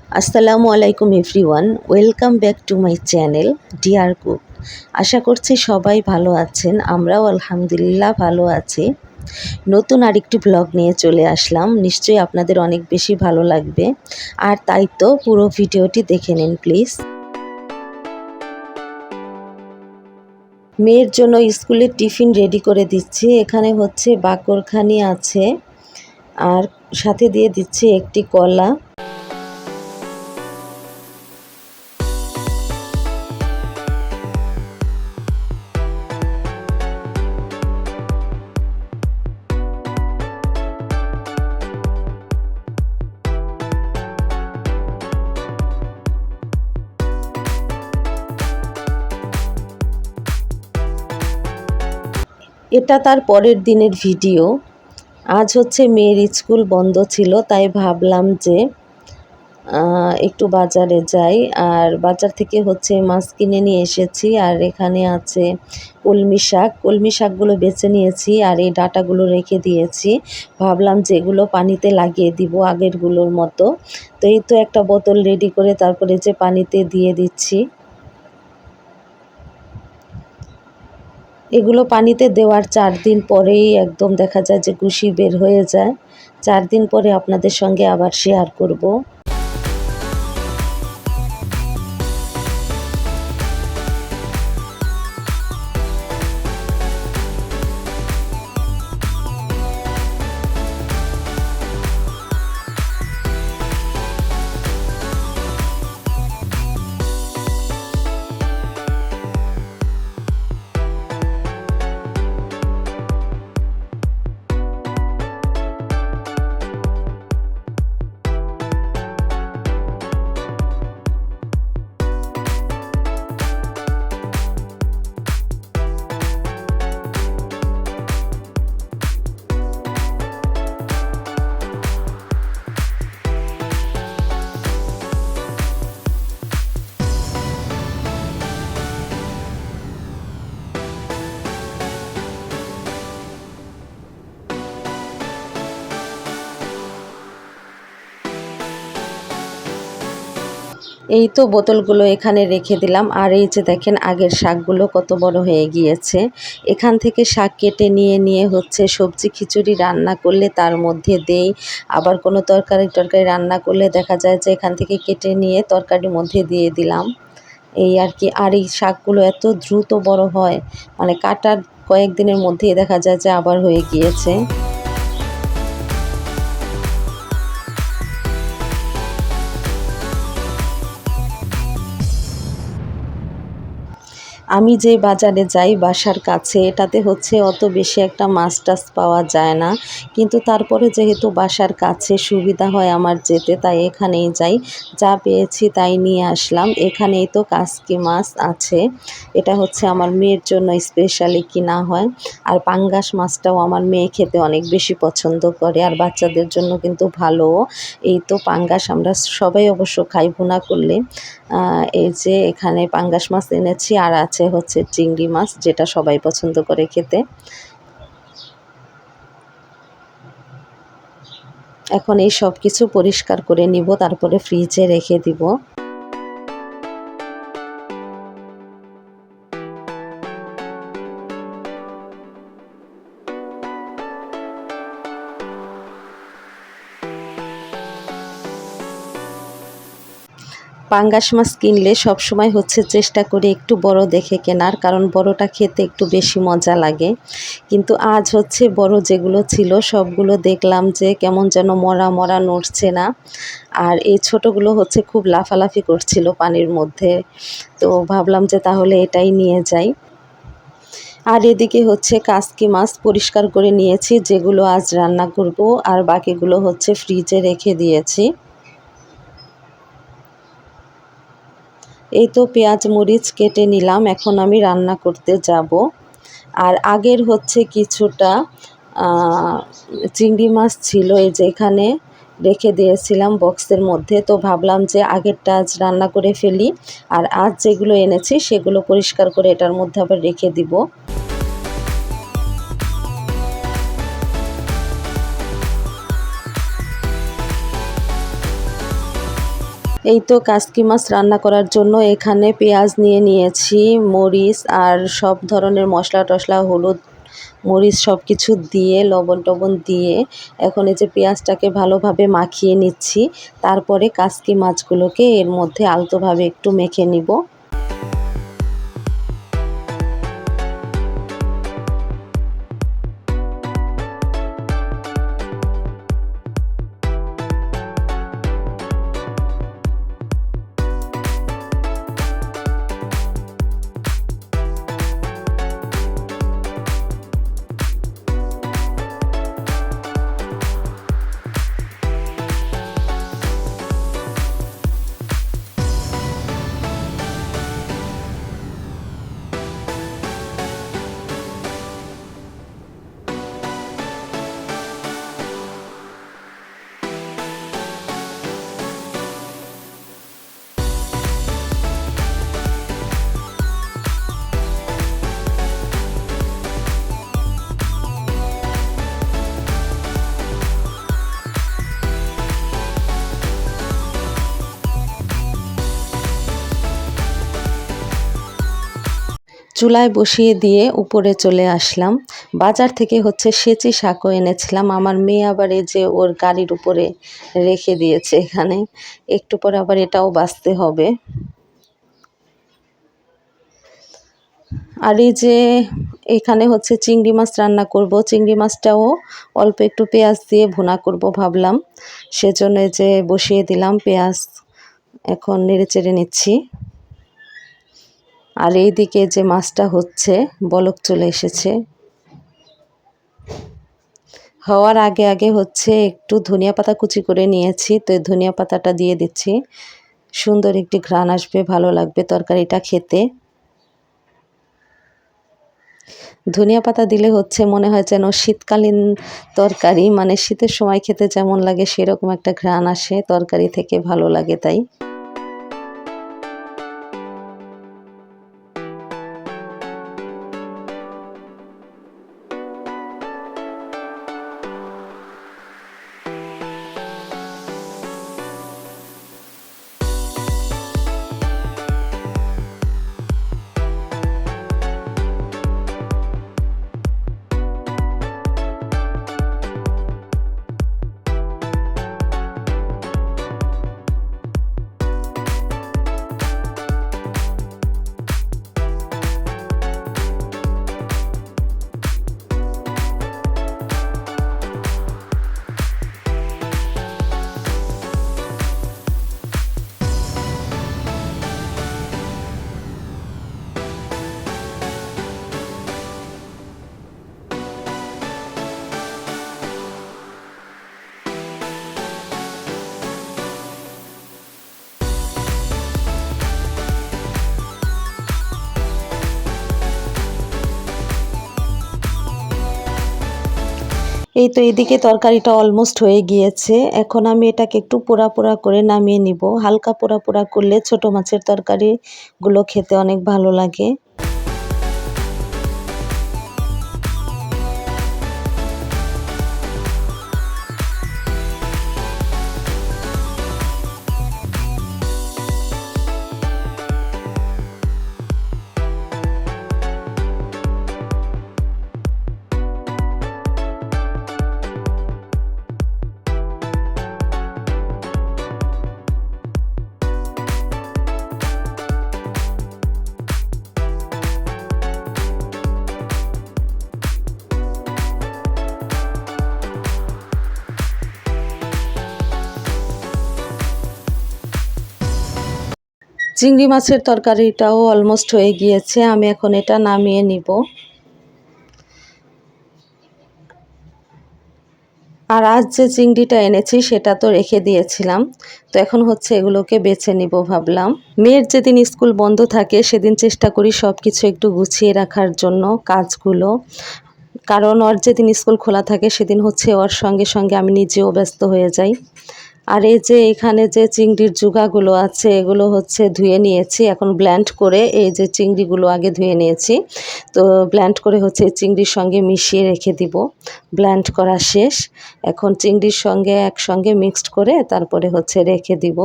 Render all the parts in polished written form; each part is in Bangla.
আসসালামু আলাইকুম everyone, welcome back to my channel dear cook. আশা করছি সবাই ভালো আছেন, আমরাও আলহামদুলিল্লাহ ভালো আছি। নতুন আরেকটি ব্লগ নিয়ে চলে আসলাম, নিশ্চয়ই আপনাদের অনেক বেশি ভালো লাগবে। আর তাই তো পুরো ভিডিওটি দেখে নিন প্লিজ। মেয়ের জন্য স্কুলের টিফিন রেডি করে দিচ্ছি। এখানে হচ্ছে বাকরখানি আছে আর সাথে দিয়ে দিচ্ছি একটি কলা। এটা তার পরের দিনের ভিডিও। আজ হচ্ছে মেয়ের স্কুল বন্ধ ছিল, তাই ভাবলাম যে একটু বাজারে যাই। আর বাজার থেকে হচ্ছে মাছ কিনে নিয়ে এসেছি। আর এখানে আছে কলমি শাকগুলো বেছে নিয়েছি আর এই ডাঁটাগুলো রেখে দিয়েছি। ভাবলাম যে এগুলো পানিতে লাগিয়ে দিব আগেরগুলোর মতো। তো এই তো একটা বোতল রেডি করে তারপরে যে পানিতে দিয়ে দিচ্ছি। এগুলো পানিতে দেওয়ার 4 দিন পরেই একদম দেখা যায় যে কুশি বের হয়ে যায়। 4 দিন পরে আপনাদের সঙ্গে আবার শেয়ার করব। এই তো বোতলগুলো এখানে রেখে দিলাম। আর এই যে দেখেন আগের শাকগুলো কত বড় হয়ে গিয়েছে। এখান থেকে শাক কেটে নিয়ে হচ্ছে সবজি খিচুড়ি রান্না করলে তার মধ্যে দেই। আবার কোনো তরকারি রান্না করলে দেখা যায় যে এখান থেকে কেটে নিয়ে তরকারির মধ্যে দিয়ে দিলাম, এই আর কি। আর এই শাকগুলো এত দ্রুত বড় হয়, মানে কাটার কয়েকদিনের মধ্যেই দেখা যায় যে আবার হয়ে গিয়েছে। আমি যে বাজারে যাই বাসার কাছে, এটাতে হচ্ছে অত বেশি একটা মাছ টাছ পাওয়া যায় না, কিন্তু তারপরে যেহেতু বাসার কাছে সুবিধা হয় আমার যেতে, তাই এখানেই যাই। যা পেয়েছি তাই নিয়ে আসলাম। এখানেই তো কাসকি মাছ আছে, এটা হচ্ছে আমার মেয়ের জন্য স্পেশালি কিনা হয়। আর পাঙ্গাস মাছটাও আমার মেয়ে খেতে অনেক বেশি পছন্দ করে, আর বাচ্চাদের জন্য কিন্তু ভালো। এই তো পাঙ্গাস আমরা সবাই অবশ্য খাই ভুনা করলে। এই যে এখানে পাঙ্গাস মাছ এনেছি, আর আছে হচ্ছে চিংড়ি মাছ, যেটা সবাই পছন্দ করে খেতে। এখন এই সব কিছু পরিষ্কার করে নিব, তারপরে ফ্রিজে রেখে দিব। পাঙ্গাস মাছ কিনলে সবসময় হচ্ছে চেষ্টা করি একটু বড় দেখে কেনার, কারণ বড়টা খেতে একটু বেশি মজা লাগে। কিন্তু আজ হচ্ছে বড় যেগুলো ছিল সবগুলো দেখলাম যে কেমন যেন মরা মরা নড়ছে না। আর এই ছোটোগুলো হচ্ছে খুব লাফালাফি করছিল পানির মধ্যে। তো ভাবলাম যে তাহলে এটাই নিয়ে যাই। আর এদিকে হচ্ছে কাসকি মাছ পরিষ্কার করে নিয়েছি, যেগুলো আজ রান্না করব, আর বাকিগুলো হচ্ছে ফ্রিজে রেখে দিয়েছি। এই তো পেঁয়াজ মরিচ কেটে নিলাম, এখন আমি রান্না করতে যাব। আর আগের হচ্ছে কিছুটা চিংড়ি মাছ ছিল, এই যে এখানে রেখে দিয়েছিলাম বক্সের মধ্যে। তো ভাবলাম যে আগেরটা আজ রান্না করে ফেলি, আর আজ যেগুলো এনেছি সেগুলো পরিষ্কার করে এটার মধ্যে আবার রেখে দিব। এই তো কাসকি মাছ রান্না করার জন্য এখানে পেঁয়াজ নিয়ে নিয়েছি, মরিচ আর সব ধরনের মশলা টশলা, হলুদ মরিচ সব কিছু দিয়ে লবণ টবণ দিয়ে এখন এই যে পেঁয়াজটাকে ভালোভাবে মাখিয়ে নিচ্ছি। তারপরে কাসকি মাছগুলোকে এর মধ্যে আলতোভাবে একটু মেখে নিব। চুলায় বসিয়ে দিয়ে উপরে চলে আসলাম। বাজার থেকে হচ্ছে সেচি শাকও এনেছিলাম। আমার মেয়ে আবার এই যে ওর গাড়ির উপরে রেখে দিয়েছে এখানে। একটু পরে আবার এটাও বাছতে হবে। আর এই যে এখানে হচ্ছে চিংড়ি মাছ রান্না করব। চিংড়ি মাছটাও অল্প একটু পেঁয়াজ দিয়ে ভুনা করব ভাবলাম, সেজন্য যে বসিয়ে দিলাম পেঁয়াজ, এখন নেড়েচেড়ে নিচ্ছি। আর এইদিকে যে মাছটা হচ্ছে বলক চলে এসেছে। হওয়ার আগে আগে হচ্ছে একটু ধনিয়া পাতা কুচি করে নিয়েছি, তো এই ধনিয়া পাতাটা দিয়ে দিচ্ছি। সুন্দর একটি ঘ্রাণ আসবে, ভালো লাগবে তরকারিটা খেতে। ধনিয়া পাতা দিলে হচ্ছে মনে হয় যেন শীতকালীন তরকারি, মানে শীতের সময় খেতে যেমন লাগে সেরকম একটা ঘ্রাণ আসে তরকারি থেকে, ভালো লাগে তাই। এই তো এদিকে তরকারিটা অলমোস্ট হয়ে গিয়েছে। এখন আমি এটাকে একটু পোড়া পোড়া করে নামিয়ে নিব। হালকা পোড়া পোড়া করলে ছোট মাছের তরকারিগুলো খেতে অনেক ভালো লাগে। চিংড়ি মাছের তরকারিটাও অলমোস্ট হয়ে গিয়েছে, আমি এখন এটা নামিয়ে নিব। আর আজ যে চিংড়িটা এনেছি সেটা তো রেখে দিয়েছিলাম, তো এখন হচ্ছে এগুলোকে বেছে নিব ভাবলাম। মেয়ের যেদিন স্কুল বন্ধ থাকে সেদিন চেষ্টা করি সব কিছু একটু গুছিয়ে রাখার জন্য কাজগুলো, কারণ ওর যেদিন স্কুল খোলা থাকে সেদিন হচ্ছে ওর সঙ্গে সঙ্গে আমি নিজেও ব্যস্ত হয়ে যাই। আর এই যে এখানে যে চিংড়ির জুগাগুলো আছে এগুলো হচ্ছে ধুয়ে নিয়েছি, এখন ব্লেন্ড করে এই যে চিংড়িগুলো আগে ধুয়ে নিয়েছি, তো ব্লেন্ড করে হচ্ছে চিংড়ির সঙ্গে মিশিয়ে রেখে দিব। ব্লেন্ড করা শেষ, এখন চিংড়ির সঙ্গে একসঙ্গে মিক্সড করে তারপরে হচ্ছে রেখে দিব।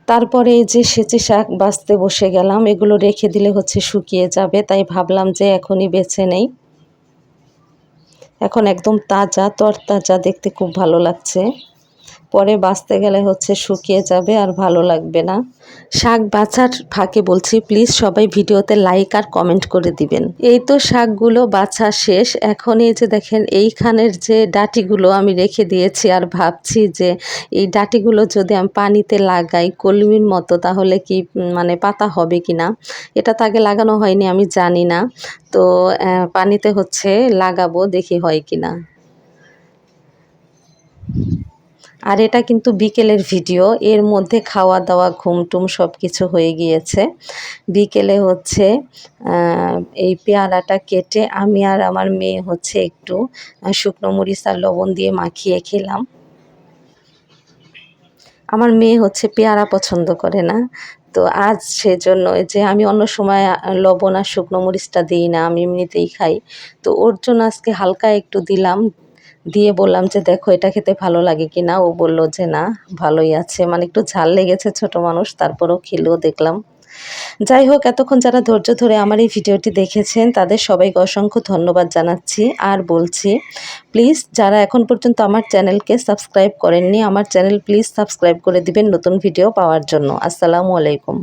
তারপরে এই যে সেচে শাক বাছতে বসে গেলাম, এগুলো রেখে দিলে হচ্ছে শুকিয়ে যাবে, তাই ভাবলাম যে এখনই বেছে নেই। এখন একদম তাজা তরতাজা, দেখতে খুব ভালো লাগছে। পরে বাছতে গেলে হচ্ছে শুকিয়ে যাবে আর ভালো লাগবে না। শাক বাছার ফাঁকে বলছি, প্লিজ সবাই ভিডিওতে লাইক আর কমেন্ট করে দিবেন। এই তো শাকগুলো বাছা শেষ। এখন এই যে দেখেন এইখানের যে ডাঁটিগুলো আমি রেখে দিয়েছি, আর ভাবছি যে এই ডাঁটিগুলো যদি আমি পানিতে লাগাই কলমির মতো, তাহলে কি মানে পাতা হবে কি না। এটা তো আগে লাগানো হয়নি, আমি জানি না। তো পানিতে হচ্ছে লাগাবো, দেখি হয় কি না। আর এটা কিন্তু বিকেলের ভিডিও, এর মধ্যে খাওয়া দাওয়া ঘুমটুম সব কিছু হয়ে গিয়েছে। বিকেলে হচ্ছে এই পেয়ারাটা কেটে আমি আর আমার মেয়ে হচ্ছে একটু শুকনো মরিচ আর লবণ দিয়ে মাখিয়ে খেলাম। আমার মেয়ে হচ্ছে পেয়ারা পছন্দ করে না, তো আজ সেজন্য যে আমি অন্য সময় লবণ আর শুকনো মরিচটা দিই না, আমি এমনিতেই খাই। তো ওর জন্য আজকে হালকা একটু দিলাম, দিয়ে বললাম যে দেখো এটা খেতে ভালো লাগে কি না। ও বলল যে না, ভালোই আছে, মানে একটু ঝাল লেগেছে, ছোট মানুষ, তারপরেও খেলেও দেখলাম। যাই হোক, এতক্ষণ যারা ধৈর্য ধরে আমার এই ভিডিওটি দেখেছেন তাদের সবাইকে অসংখ্য ধন্যবাদ জানাচ্ছি। আর বলছি, প্লিজ যারা এখন পর্যন্ত আমার চ্যানেলকে সাবস্ক্রাইব করেননি, আমার চ্যানেল প্লিজ সাবস্ক্রাইব করে দিবেন নতুন ভিডিও পাওয়ার জন্য। আসসালামু আলাইকুম।